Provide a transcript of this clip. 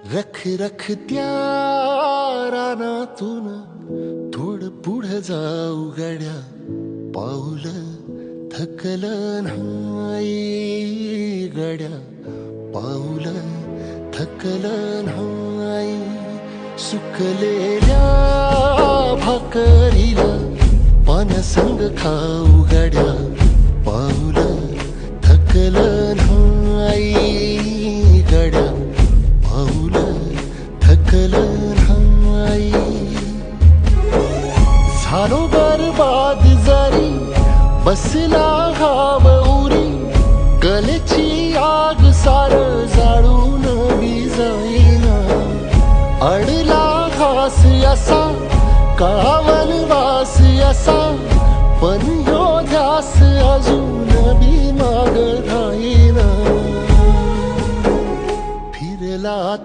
रख रख त्या रानातून थोड पुढे जाऊ गड्या, पाऊल थकलं नाही गड्या, पाऊल थकलं नाही. सुकलेल्या भाकरीला पाण्यासंग खाऊ गड्या, पाऊल थकलं नाही गड्या, पाऊल थकलं नाही. झालो बरबाद जरी बसला घाव उरी, कलेची आग सार जाळून विजाईना. अडला घास असा काळा वनवास असा, पण ह्यो ध्यास अजून बी माग राहीना. फिरला